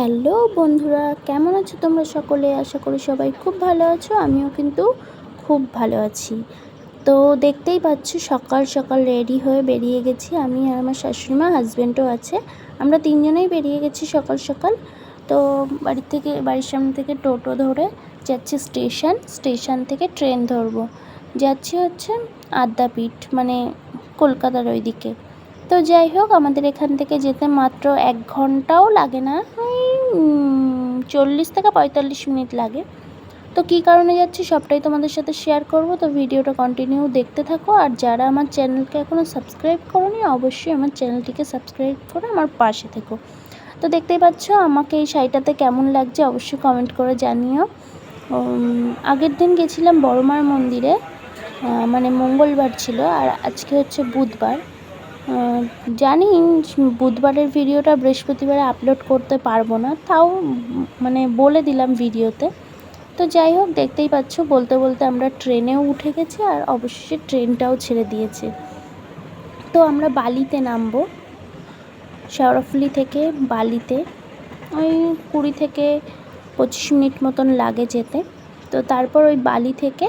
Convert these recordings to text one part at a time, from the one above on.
Hello বন্ধুরা, কেমন আছো তোমরা সকলে? আশা করি সবাই খুব ভালো আছো। আমিও কিন্তু খুব ভালো আছি। তো দেখতেই পাচ্ছ সকাল সকাল রেডি হয়ে বেরিয়ে গেছি আমি আর আমার শাশুড়িমা, হাজব্যান্ডও আছে। আমরা তিনজনেই বেরিয়ে গেছি সকাল সকাল। তো বাড়ির সামনে থেকে টোটো ধরে যাচ্ছি স্টেশন থেকে ট্রেন ধরবো। যাচ্ছি হচ্ছে আদ্যাপীঠ, মানে কলকাতার ওইদিকে। তো যাই হোক, আমাদের এখান থেকে যেতে মাত্র 1 ঘন্টাও লাগে না, ওই 40 থেকে 45 মিনিট লাগে। তো কী কারণে যাচ্ছি সবটাই তোমাদের সাথে শেয়ার করব। তো ভিডিওটা কন্টিনিউ দেখতে থাকো। আর যারা আমার চ্যানেলকে এখনও সাবস্ক্রাইব করোনি, অবশ্যই আমার চ্যানেলটিকে সাবস্ক্রাইব করে আমার পাশে থেকো। তো দেখতেই পাচ্ছ আমাকে এই শাড়িটাতে কেমন লাগছে অবশ্যই কমেন্ট করে জানিও। আগের দিন গেছিলাম বড়মার মন্দিরে, মানে মঙ্গলবার ছিল, আর আজকে হচ্ছে বুধবার। জানি বুধবারের ভিডিওটা বৃহস্পতিবারে আপলোড করতে পারবো না, তাও মানে বলে দিলাম ভিডিওতে। তো যাই হোক, দেখতেই পাচ্ছ বলতে বলতে আমরা ট্রেনেও উঠে গেছি, আর অবশ্যই ট্রেনটাও ছেড়ে দিয়েছে। তো আমরা বালিতে নামবো, শেওড়াফুলি থেকে বালিতে ওই 20 থেকে 25 মিনিট মতন লাগে যেতে। তো তারপর ওই বালি থেকে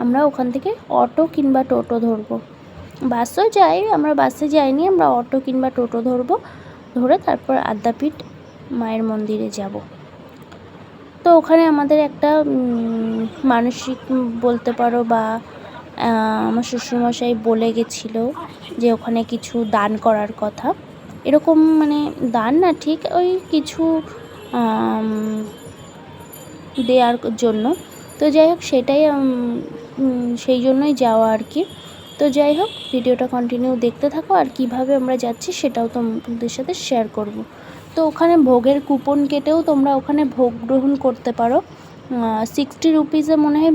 আমরা ওখান থেকে অটো কিংবা টোটো ধরবো। বাসও যাই, আমরা বাসে যাইনি, আমরা অটো কিংবা টোটো ধরে তারপর আদ্যাপীঠ মায়ের মন্দিরে যাব। তো ওখানে আমাদের একটা মানসিক বলতে পারো, বা আমার শ্বশুরমশাই বলে গেছিলো যে ওখানে কিছু দান করার কথা, এরকম, মানে দান না ঠিক, ওই কিছু দেওয়ার জন্য। তো যাই হোক, সেটাই সেই জন্যই যাওয়া আর কি। তো যাই হোক, ভিডিওটা কন্টিনিউ দেখতে থাকো, আর কিভাবে আমরা যাচ্ছি সেটাও তোমাদের সাথে শেয়ার করব। তো ওখানে ভোগের কুপন কেটেও তোমরা ওখানে ভোগ গ্রহণ করতে পারো। 60 রুপিসে মনে হয়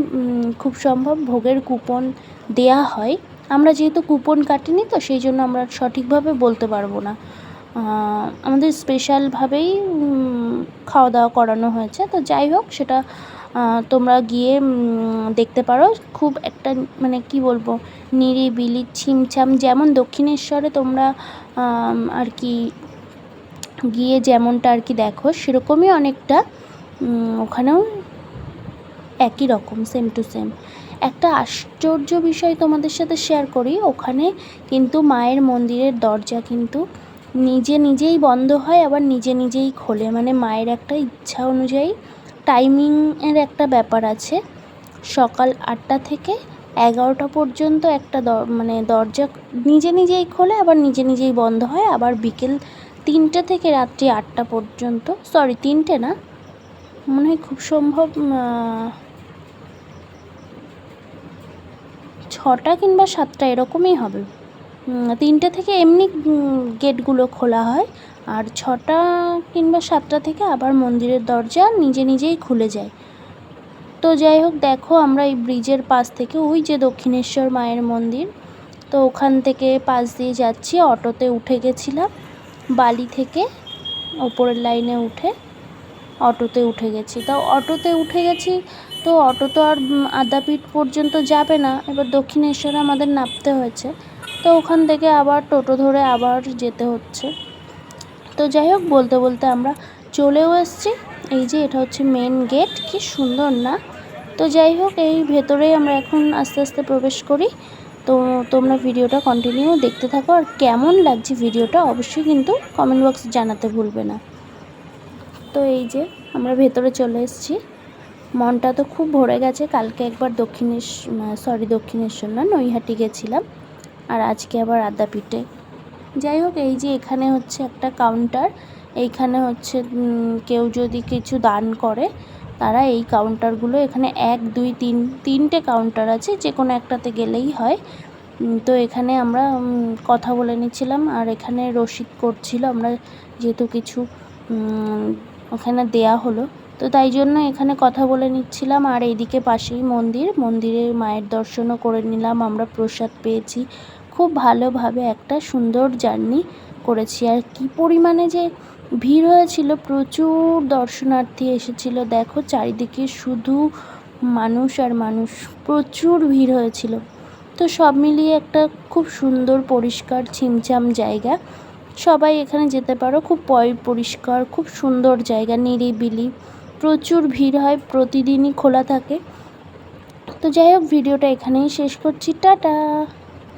খুব সম্ভব ভোগের কুপন দেয়া হয়। আমরা যেহেতু কুপন কাটিনি, তো সেই জন্য আমরা সঠিকভাবে বলতে পারবো না। আমাদের স্পেশালভাবেই খাওয়া দাওয়া করানো হয়েছে। তো যাই হোক, সেটা তোমরা গিয়ে দেখতে পারো। খুব একটা, মানে কি বলবো, নিরিবিলি ছিমছাম, যেমন দক্ষিণেশ্বরে তোমরা আর কি গিয়ে যেমনটা আর কি দেখো, সেরকমই অনেকটা ওখানেও একই রকম, সেম টু সেম। একটা আশ্চর্য বিষয় তোমাদের সাথে শেয়ার করি, ওখানে কিন্তু মায়ের মন্দিরের দরজা কিন্তু নিজেই বন্ধ হয়, আবার নিজেই খোলে, মানে মায়ের একটা ইচ্ছা অনুযায়ী টাইমিংয়ের একটা ব্যাপার আছে। সকাল 8টা থেকে 11টা পর্যন্ত একটা মানে দরজা নিজেই খোলে, আবার নিজেই বন্ধ হয়, আবার বিকেল 3টে থেকে রাত্রি 8টা পর্যন্ত, সরি 3টে না, মনে হয় খুব সম্ভব 6টা কিংবা 7টা এরকমই হবে। 3টে থেকে এমনি গেটগুলো খোলা হয়, আর 6টা কিংবা 7টা থেকে আবার মন্দিরের দরজা নিজেই খুলে যায়। তো যাই হোক, দেখো আমরা এই ব্রিজের পাশ থেকে, ওই যে দক্ষিণেশ্বর মায়ের মন্দির, তো ওখান থেকে পাশ দিয়ে যাচ্ছি। অটোতে উঠে গেছিলাম, বালি থেকে ওপরের লাইনে উঠে অটোতে উঠে গেছি। তো অটোতে উঠে গেছি, তো অটো তো আর আদ্যাপীঠ পর্যন্ত যাবে না, এবার দক্ষিণেশ্বরে আমাদের নামতে হয়েছে। তো ওখান থেকে আবার টোটো ধরে আবার যেতে হচ্ছে। তো যাই হোক, বলতে বলতে আমরা চলেও এসেছি। এই যে এটা হচ্ছে মেন গেট, কি সুন্দর না? তো যাই হোক, এই ভেতরেই আমরা এখন আস্তে আস্তে প্রবেশ করি। তো তোমরা ভিডিওটা কন্টিনিউ দেখতে থাকো, আর কেমন লাগছে ভিডিওটা অবশ্যই কিন্তু কমেন্ট বক্সে জানাতে ভুলবে না। তো এই যে আমরা ভেতরে চলে এসেছি। মনটা তো খুব ভরে গেছে, কালকে একবার দক্ষিণেশ্বর না, নৈহাটি গেছিলাম, আর আজকে আবার আদ্যাপীঠে। যাই হোক, এই যে এখানে হচ্ছে একটা কাউন্টার, এইখানে হচ্ছে কেউ যদি কিছু দান করে, তারা এই কাউন্টারগুলো, এখানে 1 2 3 3টে কাউন্টার আছে, যে কোনো একটাতে গেলেই হয়। তো এখানে আমরা কথা বলে নিচ্ছিলাম, আর এখানে রসিদ করছিল, আমরা যেহেতু কিছু ওখানে দেয়া হলো, তো তাই জন্য এখানে কথা বলে নিচ্ছিলাম। আর এইদিকে পাশেই মন্দিরে মায়ের দর্শনও করে নিলাম, আমরা প্রসাদ পেয়েছি। খুব ভালোভাবে একটা সুন্দর জার্নি করেছি। আর কি পরিমাণে যে ভিড় হয়েছিল, প্রচুর দর্শনার্থী এসেছিল, দেখো চারিদিকে শুধু মানুষ আর মানুষ, প্রচুর ভিড় হয়েছিল। তো সব মিলিয়ে একটা খুব সুন্দর পরিষ্কার ছিমছাম জায়গা, সবাই এখানে যেতে পারো, খুব পরিষ্কার, খুব সুন্দর জায়গা, নিরিবিলি, প্রচুর ভিড় হয়, প্রতিদিনই খোলা থাকে। তো যাই হোক, ভিডিওটা এখানেই শেষ করছি, টাটা।